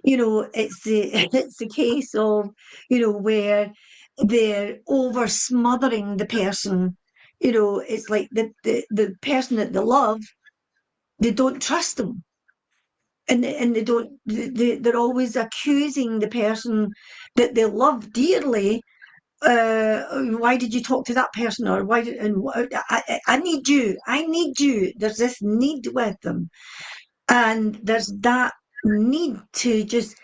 it's the it's the case of, where they're over smothering the person. It's like the person that they love, they don't trust them. And they don't they're always accusing the person that they love dearly. Why did you talk to that person? Or why did, and I need you, there's this need with them, and there's that need to just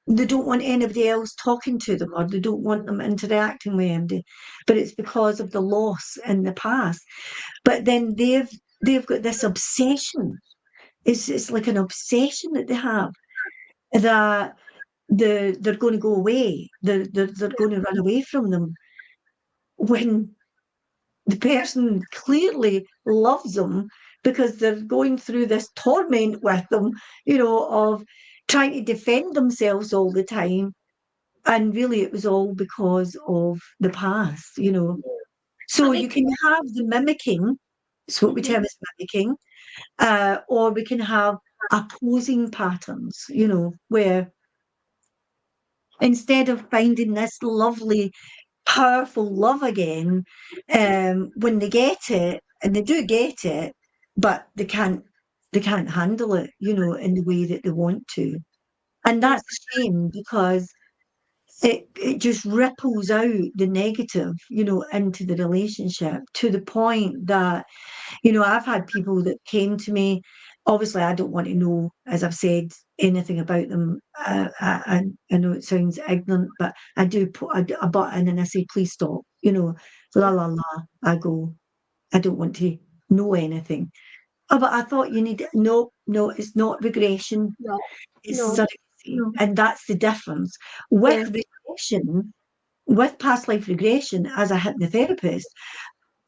they don't want anybody else talking to them, or they don't want them interacting with anybody, but it's because of the loss in the past. But then they've got this obsession. It's like an obsession that they have, that they're going to go away. They're going to run away from them, when the person clearly loves them, because they're going through this torment with them, of trying to defend themselves all the time. And really, it was all because of the past. I So you think, can have the mimicking, it's what we mhm, term as mimicking, or we can have opposing patterns, where instead of finding this lovely, powerful love again, when they get it, and they do get it, but they can't handle it, in the way that they want to. And yeah, that's a shame, because it just ripples out the negative, into the relationship, to the point that, I've had people that came to me. Obviously, I don't want to know, as I've said, anything about them. I know it sounds ignorant, but I do put a button and I say, please stop. La la la. I go, I don't want to know anything. Oh, but I thought you need, no, no, it's not regression, no, it's no, surrogacy. And that's the difference. With yes, regression, with past life regression, as a hypnotherapist,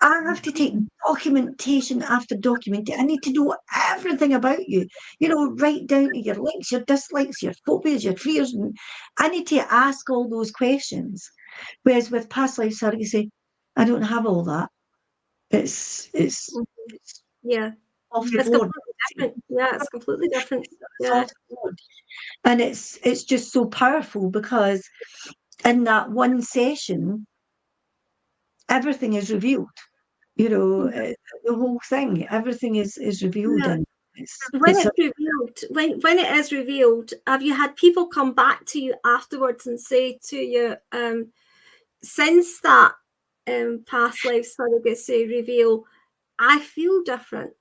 I have to take documentation after documentation. I need to know everything about you, right down to your likes, your dislikes, your phobias, your fears. And I need to ask all those questions. Whereas with past life surrogacy, I don't have all that. It's mhm, it's yeah, off the it's board. completely different. Yeah, it's completely different. It's Yeah, off the board. And it's just so powerful, because in that one session, everything is revealed. The whole thing, everything is revealed, yeah. and it's And when it's it's revealed, when it is revealed, have you had people come back to you afterwards and say to you, since that past life surrogacy reveal, I feel different,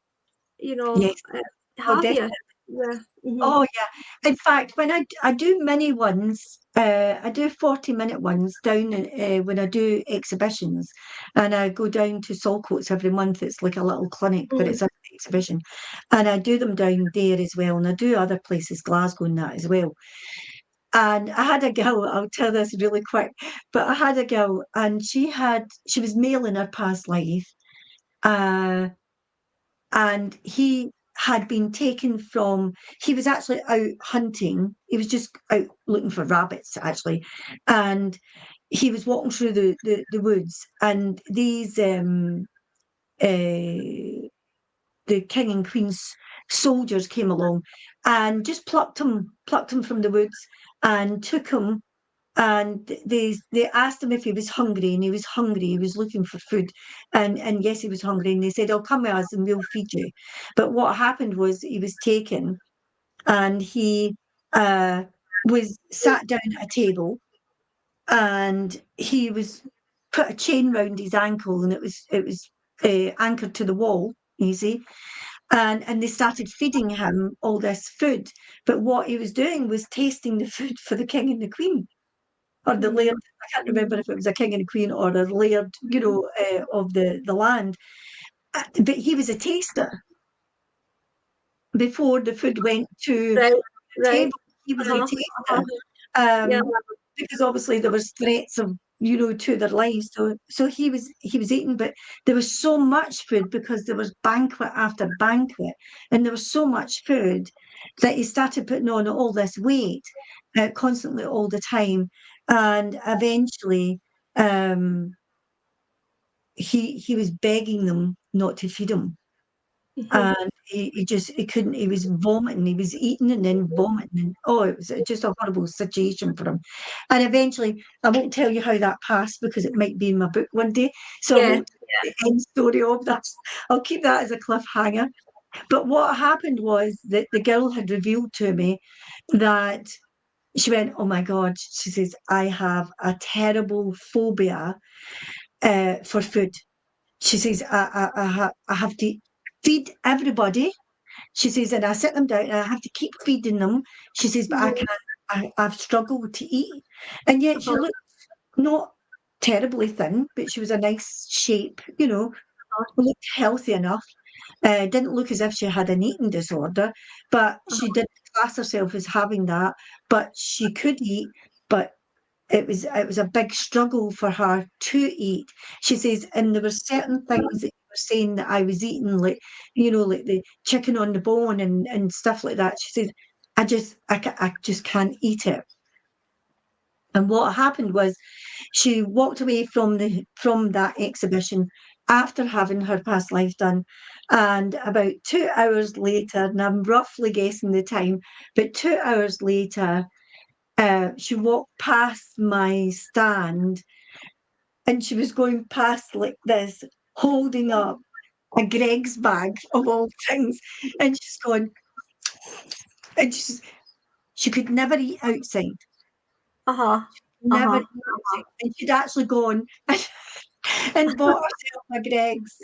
yes, oh, have you? definitely. Yeah. Oh yeah. In fact, when I do mini ones, I do 40-minute ones down when I do exhibitions, and I go down to Saltcoats every month. It's like a little clinic, but Mm-hmm. it's an exhibition, and I do them down there as well, and I do other places, Glasgow and that as well. And I had a girl, I'll tell this really quick, but I had a girl, and she was male in her past life, uh, and he had been taken from, he was actually out hunting. He was just out looking for rabbits, actually. And he was walking through the woods, and these, uh, the king and queen's soldiers came along and just plucked him from the woods, and took him. And they asked him if he was hungry, and he was hungry. He was looking for food, and yes, he was hungry. And they said, "Oh, come with us, and we'll feed you." But what happened was, he was taken, and he uh, was sat down at a table, and he was put a chain round his ankle, and it was anchored to the wall. You see, and they started feeding him all this food. But what he was doing was tasting the food for the king and the queen, or the laird. I can't remember if it was a king and a queen, or a laird, of the land. But he was a taster before the food went to Right, the right. table. He was a Uh-huh, uh-huh. taster, Yeah, because obviously there was threats of, to their lives. So he was eating, but there was so much food, because there was banquet after banquet, and there was so much food that he started putting on all this weight, constantly, all the time. And eventually, um, he was begging them not to feed him. mhm. And he couldn't, he was vomiting, he was eating and then vomiting. And, oh, it was just a horrible situation for him. And eventually, I won't tell you how that passed, because it might be in my book one day. So I Yeah, won't tell you the end story of that. I'll keep that as a cliffhanger. But what happened was that the girl had revealed to me that she went, "Oh my God," she says, "I have a terrible phobia for food." She says, I have to feed everybody." She says, "and I sit them down and I have to keep feeding them." She says, "But I mhm. can't. I've struggled to eat. And yet she looked not terribly thin, but she was a nice shape, looked healthy enough. Didn't look as if she had an eating disorder, but she didn't class herself as having that. But she could eat, but it was a big struggle for her to eat. She says, and there were certain things that you were saying that I was eating, like like the chicken on the bone and stuff like that. She says, I just can't eat it. And what happened was she walked away from that exhibition after having her past life done. And about 2 hours later, and I'm roughly guessing the time, but 2 hours later, she walked past my stand and she was going past like this, holding up a Greg's bag of all things. And she's gone, and she could never eat outside. Uh-huh. Never Uh-huh. eat outside. And she'd actually gone and bought herself a Greg's,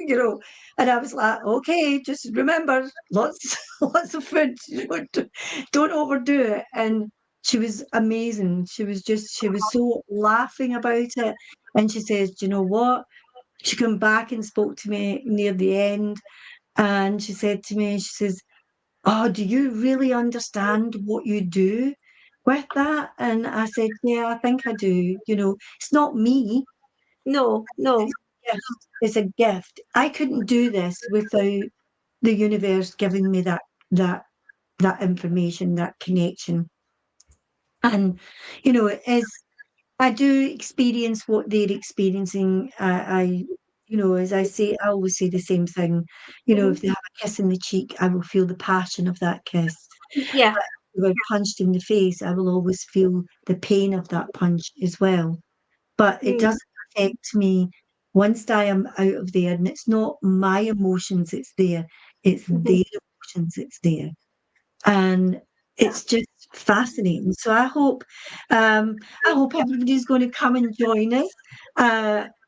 And I was like, okay, just remember, lots, lots of food. Don't overdo it. And she was amazing. She was so laughing about it. And she says, do you know what? She came back and spoke to me near the end. And she said to me, she says, oh, do you really understand what you do with that? And I said, yeah, I think I do. It's not me. No, no. Gift is a gift. I couldn't do this without the universe giving me that that information, that connection. And it is. I do experience what they're experiencing. As I say, I always say the same thing. Mhm. If they have a kiss in the cheek, I will feel the passion of that kiss. Yeah. But if we're punched in the face, I will always feel the pain of that punch as well. But it Mm, doesn't affect me once I am out of there. And it's not my emotions it's there, it's mhm. their emotions it's there. And it's just fascinating. So I hope everybody's going to come and join us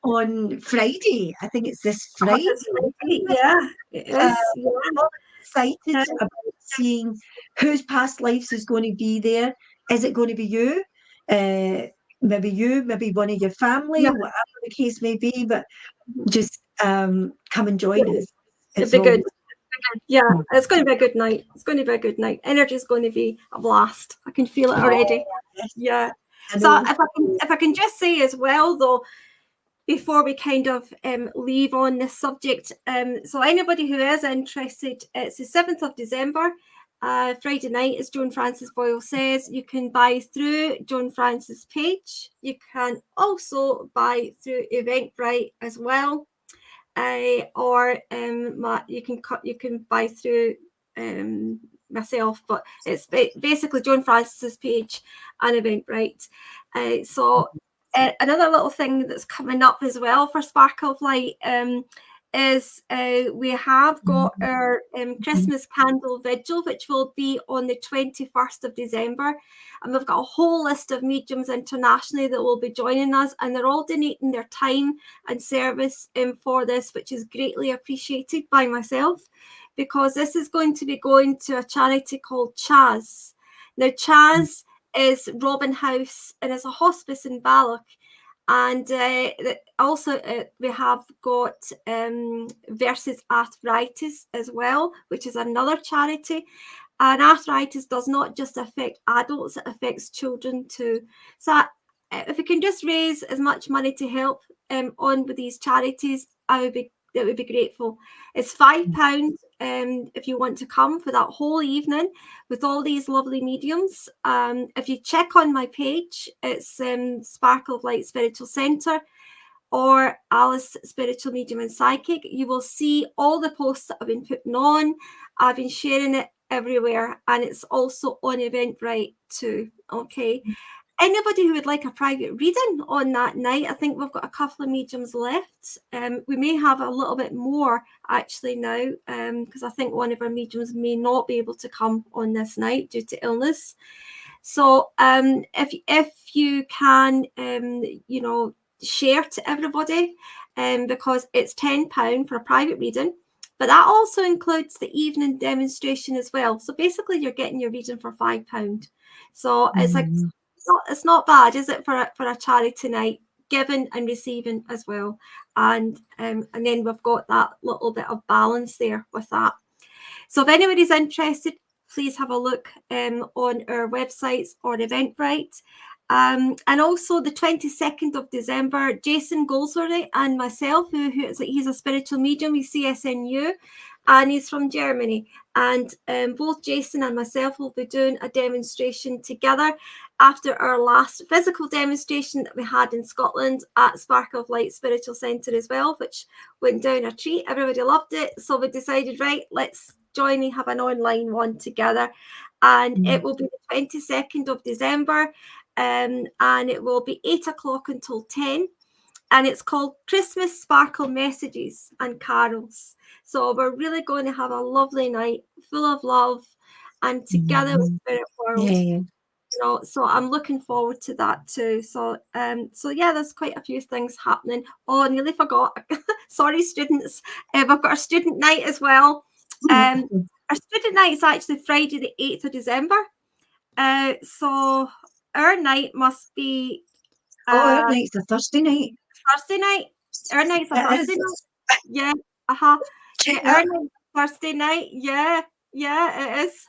on Friday. I think it's this Oh, Friday. it's lovely. Yeah, it Uh, is. Yeah. I'm excited Yeah. about seeing whose past lives is going to be there. Is it going to be you? Maybe one of your family, Yeah. whatever the case may be, but just come and join us. It'd It's be good. always Yeah, it's going to be a good night. It's going to be a good night. Energy's going to be a blast. I can feel it already. yes, Yeah. I So know. if I can just say as well though, before we kind of leave on this subject, so anybody who is interested, it's the 7th of December, Friday night, as Joan Frances Boyle says. You can buy through Joan Frances' page. You can also buy through Eventbrite as well, or you can buy through myself, but it's basically Joan Francis's page and Eventbrite. So another little thing that's coming up as well for Sparkle of Light is we have got our Christmas candle vigil, which will be on the 21st of December. And we've got a whole list of mediums internationally that will be joining us, and they're all donating their time and service for this, which is greatly appreciated by myself, because this is going to be going to a charity called Chaz. Now, Chaz is Robin House and is a hospice in Balloch. And also we have got Versus Arthritis as well, which is another charity. And arthritis does not just affect adults, it affects children too. So if we can just raise as much money to help on with these charities, that would be grateful. It's £5 if you want to come for that whole evening with all these lovely mediums. If you check on my page, it's Sparkle of Light Spiritual Centre or Alice Spiritual Medium and Psychic. You will see all the posts that I've been putting on. I've been sharing it everywhere, and it's also on Eventbrite too. Okay. Anybody who would like a private reading on that night, I think we've got a couple of mediums left. We may have a little bit more actually now, because I think one of our mediums may not be able to come on this night due to illness. So if you can, share to everybody, because it's £10 for a private reading. But that also includes the evening demonstration as well. So basically, you're getting your reading for £5. So it's like it's not bad, is it, for a charity night, giving and receiving as well, and then we've got that little bit of balance there with that. So if anybody's interested, please have a look on our websites or Eventbrite. And also the 22nd of December, Jason Goldsworthy and myself, he's a spiritual medium with CSNU, and he's from Germany. And both Jason and myself will be doing a demonstration together after our last physical demonstration that we had in Scotland at Sparkle of Light Spiritual Centre as well, which went down a treat. Everybody loved it. So we decided, right, let's join and have an online one together. And it will be the 22nd of December, and it will be 8 o'clock until 10. And it's called Christmas Sparkle Messages and Carols. So we're really going to have a lovely night full of love and together with Spirit World. Yeah. So I'm looking forward to that too. So yeah, there's quite a few things happening. Oh, I nearly forgot. Sorry, students. We've got a student night as well. Our student night is actually Friday the 8th of December. So our night must be our night's a Thursday night. Thursday night. Our night's a Thursday night. Yeah. Yeah, our night's a Thursday night. Yeah, it is.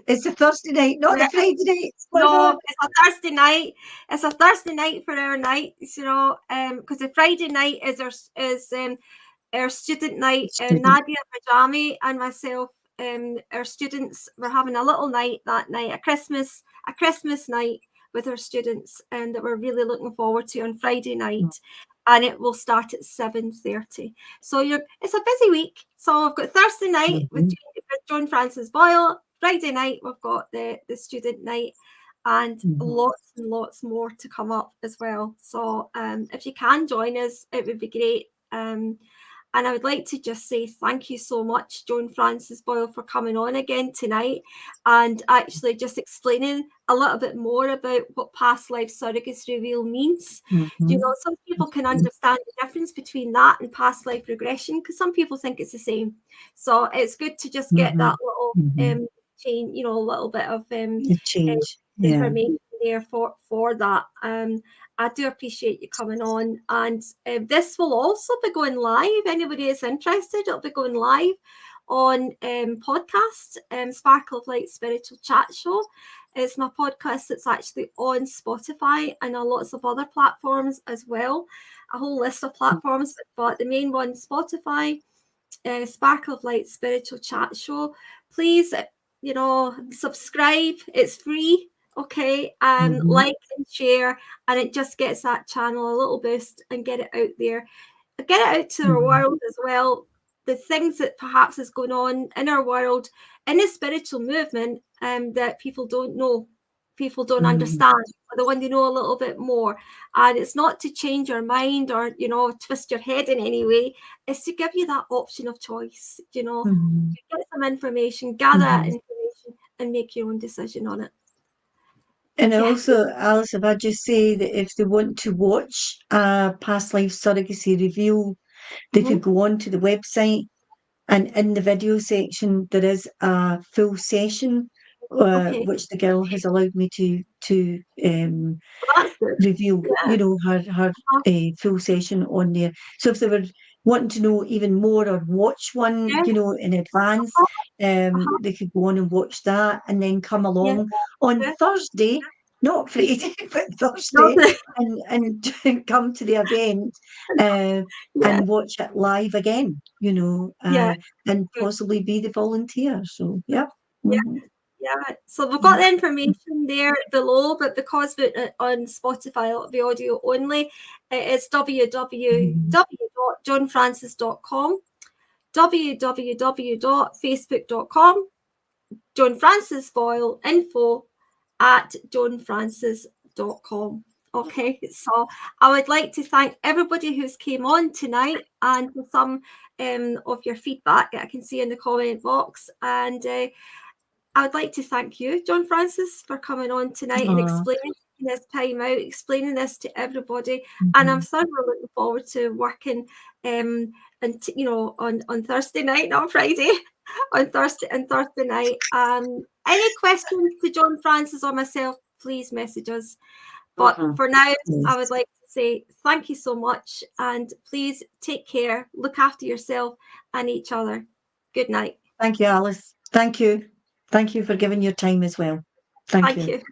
It's a Thursday night, not a Friday night. No, it's a Thursday night. It's a Thursday night for our nights, because the Friday night is our student night. Nadia Rajami and myself, our students, we're having a little night that night, a Christmas night with our students, and that we're really looking forward to on Friday night. And it will start at 7:30. So it's a busy week. So I've got Thursday night with Joan Francis Boyle. Friday night we've got the student night, and lots and lots more to come up as well. So if you can join us, it would be great. And I would like to just say thank you so much, Joan Francis Boyle, for coming on again tonight and actually just explaining a little bit more about what past life surrogacy reveal means. Some people can understand the difference between that and past life regression, because some people think it's the same. So it's good to just get that little change, a little bit of change information there for that. I do appreciate you coming on, and this will also be going live. Anybody is interested, it'll be going live on podcast, Sparkle of Light Spiritual Chat Show. It's my podcast that's actually on Spotify and on lots of other platforms as well, a whole list of platforms, but the main one, Spotify, Sparkle of Light Spiritual Chat Show. Please, subscribe. It's free. Okay, like and share, and it just gets that channel a little boost and get it out there, get it out to our world as well. The things that perhaps is going on in our world, in the spiritual movement, that people don't know, people don't understand, or they want to know a little bit more. And it's not to change your mind or twist your head in any way. It's to give you that option of choice. Get some information, gather that information, and make your own decision on it. And also, Alice, if I just say that if they want to watch Past Life Surrogacy Reveal, they could go on to the website, and in the video section there is a full session which the girl has allowed me to reveal, her full session on there. So if they were wanting to know even more or watch one, in advance, they could go on and watch that, and then come along on Thursday, not Friday, but Thursday, and come to the event and watch it live again, and possibly be the volunteer. So, yeah. So we've got the information there below, but because we're on Spotify, it'll be audio only. It's www.joanfrancis.com, www.facebook.com, Joan Francis Boyle, info@joanfrancis.com. Okay, so I would like to thank everybody who's came on tonight, and for some of your feedback that I can see in the comment box. And I would like to thank you, Joan Francis, for coming on tonight and explaining this time out, explaining this to everybody. And I'm thoroughly looking forward to working and on Thursday night, not Friday, on Thursday night. Any questions to John Francis or myself, please message us. But for now, I would like to say thank you so much, and please take care, look after yourself and each other. Good night. Thank you, Alice. Thank you. Thank you for giving your time as well. Thank you. You.